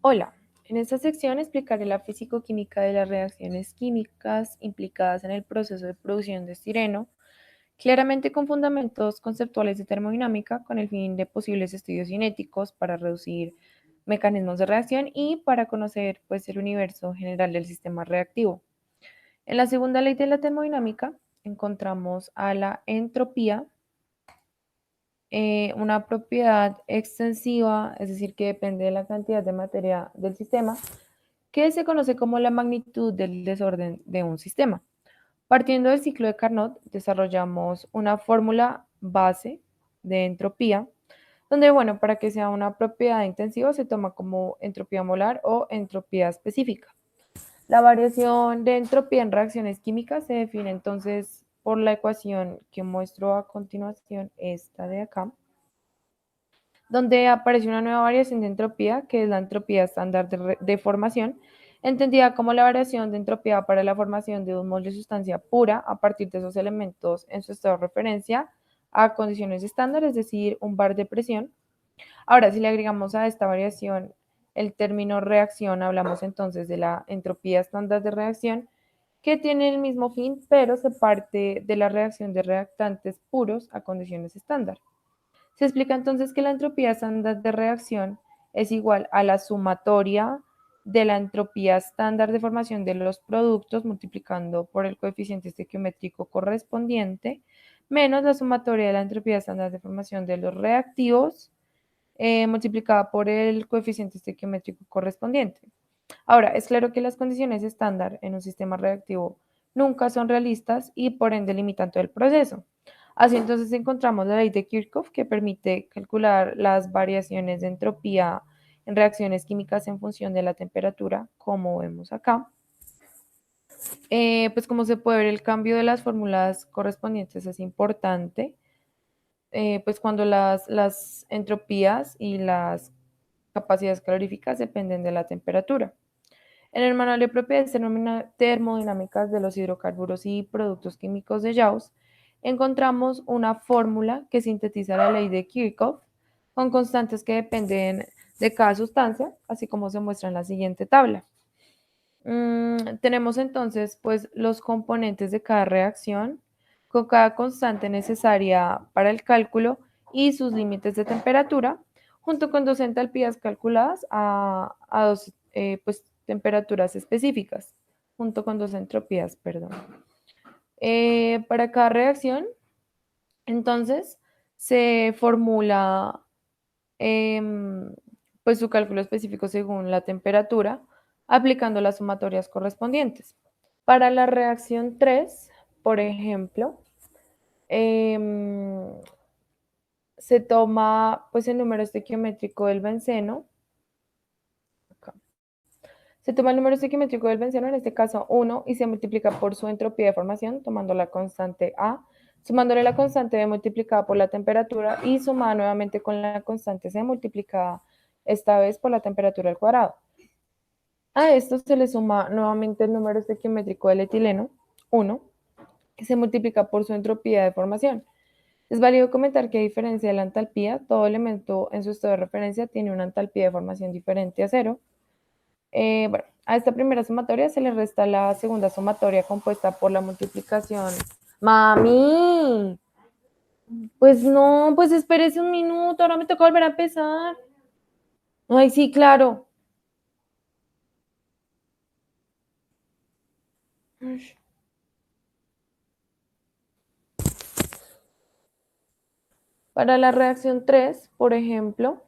Hola, en esta sección explicaré la físico-química de las reacciones químicas implicadas en el proceso de producción de estireno, claramente con fundamentos conceptuales de termodinámica, con el fin de posibles estudios cinéticos para reducir mecanismos de reacción y para conocer pues, el universo general del sistema reactivo. En la segunda ley de la termodinámica encontramos a la entropía, una propiedad extensiva, es decir, que depende de la cantidad de materia del sistema, que se conoce como la magnitud del desorden de un sistema. Partiendo del ciclo de Carnot, desarrollamos una fórmula base de entropía, donde, bueno, para que sea una propiedad intensiva se toma como entropía molar o entropía específica. La variación de entropía en reacciones químicas se define entonces por la ecuación que muestro a continuación, esta de acá, donde aparece una nueva variación de entropía, que es la entropía estándar de formación, entendida como la variación de entropía para la formación de un mol de sustancia pura a partir de esos elementos en su estado de referencia a condiciones estándar, es decir, un bar de presión. Ahora, si le agregamos a esta variación el término reacción, hablamos entonces de la entropía estándar de reacción, que tiene el mismo fin, pero se parte de la reacción de reactantes puros a condiciones estándar. Se explica entonces que la entropía estándar de reacción es igual a la sumatoria de la entropía estándar de formación de los productos multiplicando por el coeficiente estequiométrico correspondiente menos la sumatoria de la entropía estándar de formación de los reactivos multiplicada por el coeficiente estequiométrico correspondiente. Ahora, es claro que las condiciones estándar en un sistema reactivo nunca son realistas y por ende limitan todo el proceso. Así entonces encontramos la ley de Kirchhoff que permite calcular las variaciones de entropía en reacciones químicas en función de la temperatura, como vemos acá. Pues como se puede ver, el cambio de las fórmulas correspondientes es importante, pues cuando las entropías y las capacidades caloríficas dependen de la temperatura. En el manual de propiedades termodinámicas de los hidrocarburos y productos químicos de Gauss, encontramos una fórmula que sintetiza la ley de Kirchhoff con constantes que dependen de cada sustancia, así como se muestra en la siguiente tabla. Tenemos entonces pues los componentes de cada reacción con cada constante necesaria para el cálculo y sus límites de temperatura, junto con dos entalpías calculadas a dos pues, temperaturas específicas, junto con dos entropías, perdón. Para cada reacción, entonces, se formula pues su cálculo específico según la temperatura, aplicando las sumatorias correspondientes. Para la reacción 3, por ejemplo, em, se toma pues el número estequiométrico del benceno. Acá. Se toma el número estequiométrico del benceno, en este caso 1, y se multiplica por su entropía de formación, tomando la constante A, sumándole la constante B multiplicada por la temperatura y sumada nuevamente con la constante C multiplicada esta vez por la temperatura al cuadrado. A esto se le suma nuevamente el número estequiométrico del etileno, 1, que se multiplica por su entropía de formación. Es válido comentar que a diferencia de la entalpía, todo elemento en su estado de referencia tiene una entalpía de formación diferente a cero. Bueno, a esta primera sumatoria se le resta la segunda sumatoria compuesta por la multiplicación. ¡Mami! Pues no, pues espérese un minuto, ahora me toca volver a empezar. Ay, sí, claro. Para la reacción 3, por ejemplo,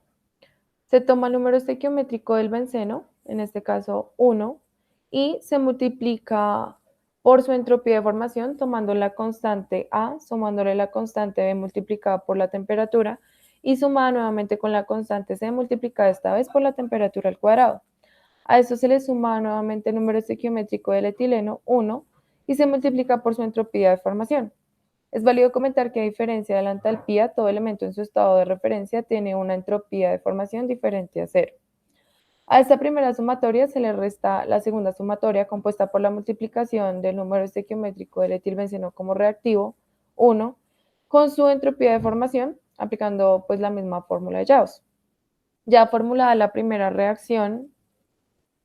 se toma el número estequiométrico del benceno, en este caso 1, y se multiplica por su entropía de formación, tomando la constante A, sumándole la constante B multiplicada por la temperatura y sumada nuevamente con la constante C multiplicada esta vez por la temperatura al cuadrado. A esto se le suma nuevamente el número estequiométrico del etileno, 1, y se multiplica por su entropía de formación. Es válido comentar que a diferencia de la entalpía, todo elemento en su estado de referencia tiene una entropía de formación diferente a cero. A esta primera sumatoria se le resta la segunda sumatoria compuesta por la multiplicación del número estequiométrico del etilbenceno como reactivo, 1, con su entropía de formación, aplicando pues la misma fórmula de Gauss. Ya formulada la primera reacción,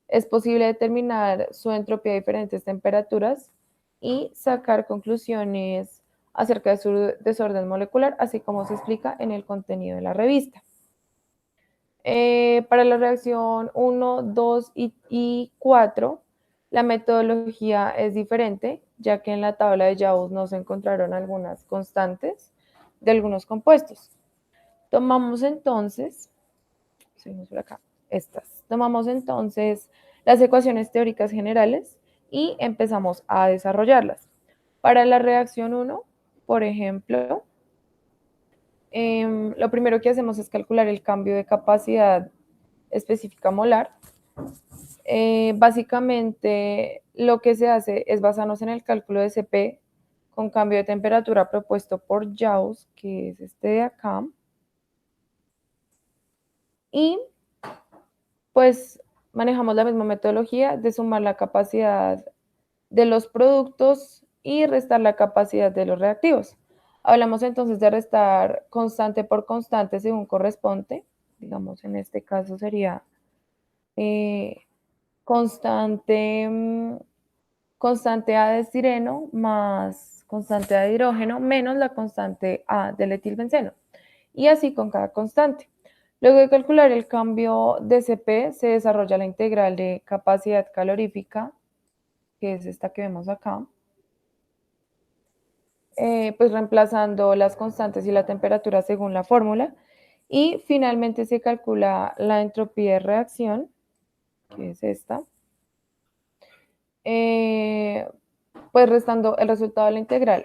Es posible determinar su entropía a diferentes temperaturas y sacar conclusiones acerca de su desorden molecular, así como se explica en el contenido de la revista. Para la reacción 1, 2 y 4, la metodología es diferente, ya que en la tabla de Gauss no se encontraron algunas constantes de algunos compuestos. Tomamos entonces, seguimos por acá, tomamos entonces las ecuaciones teóricas generales y empezamos a desarrollarlas. Para la reacción 1, por ejemplo, lo primero que hacemos es calcular el cambio de capacidad específica molar. Básicamente lo que se hace es basarnos en el cálculo de Cp con cambio de temperatura propuesto por Gauss, que es este de acá. Y pues manejamos la misma metodología de sumar la capacidad de los productos y restar la capacidad de los reactivos. Hablamos entonces de restar constante por constante según corresponde. Digamos, en este caso sería constante, constante A de estireno más constante A de hidrógeno menos la constante A del etilbenceno. Y así con cada constante. Luego de calcular el cambio de Cp, se desarrolla la integral de capacidad calorífica, que es esta que vemos acá, pues reemplazando las constantes y la temperatura según la fórmula. Y finalmente se calcula la entropía de reacción, que es esta, pues restando el resultado de la integral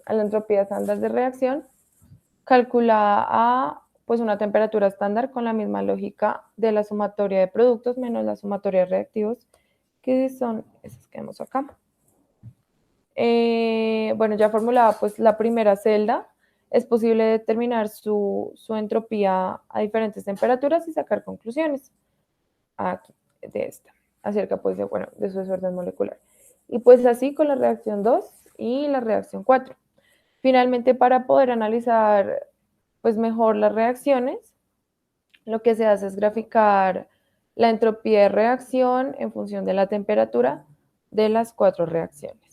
a la entropía estándar de reacción, calculada a pues una temperatura estándar con la misma lógica de la sumatoria de productos menos la sumatoria de reactivos, que son esas que vemos acá. Bueno, ya formulada pues la primera celda, es posible determinar su entropía a diferentes temperaturas y sacar conclusiones aquí de esta, acerca pues de, bueno, de su desorden molecular. Y pues así con la reacción 2 y la reacción 4. Finalmente, para poder analizar pues mejor las reacciones, lo que se hace es graficar la entropía de reacción en función de la temperatura de las 4 reacciones.